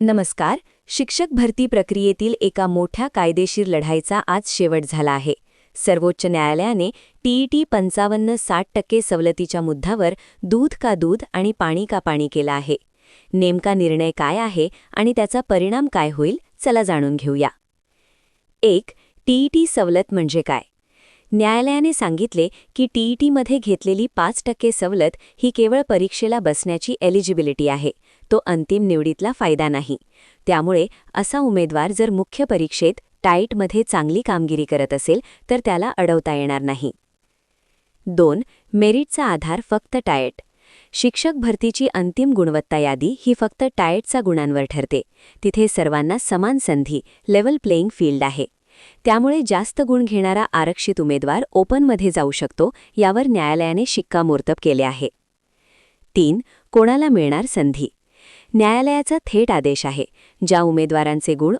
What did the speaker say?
नमस्कार. शिक्षक भरती प्रक्रियेतील एका मोठ्या कायदेशीर लढाईचा आज शेवट झाला आहे. सर्वोच्च न्यायालयाने टीईटी 55-60% सवलतीच्या मुद्द्यावर दूध का दूध आणि पाणी का पाणी केला आहे. नेमका निर्णय काय आहे आणि त्याचा परिणाम काय होईल, चला जाणून घेऊया. 1. टीईटी सवलत म्हणजे काय? न्यायालयाने सांगितले की टीईटीमध्ये घेतलेली 5% सवलत ही केवळ परीक्षेला बसण्याची एलिजिबिलिटी आहे, तो अंतिम निवडीतला फायदा नाही. त्यामुळे असा उमेदवार जर मुख्य परीक्षेत टाईटमध्ये चांगली कामगिरी करत असेल तर त्याला अडवता येणार नाही. 2. मेरिटचा आधार फक्त टाएट. शिक्षक भरतीची अंतिम गुणवत्ता यादी ही फक्त टाएटचा गुणांवर ठरते. तिथे सर्वांना समान संधी, लेव्हल प्लेइंग फील्ड आहे. त्यामुळे जास्त गुण घेणारा आरक्षित उमेदवार ओपनमध्ये जाऊ शकतो, यावर न्यायालयाने शिक्कामोर्तब केले आहे. 3. कोणाला मिळणार संधी? न्यायालयाचा थेट आदेश आहे. ज्या उमेदवारांचे गुण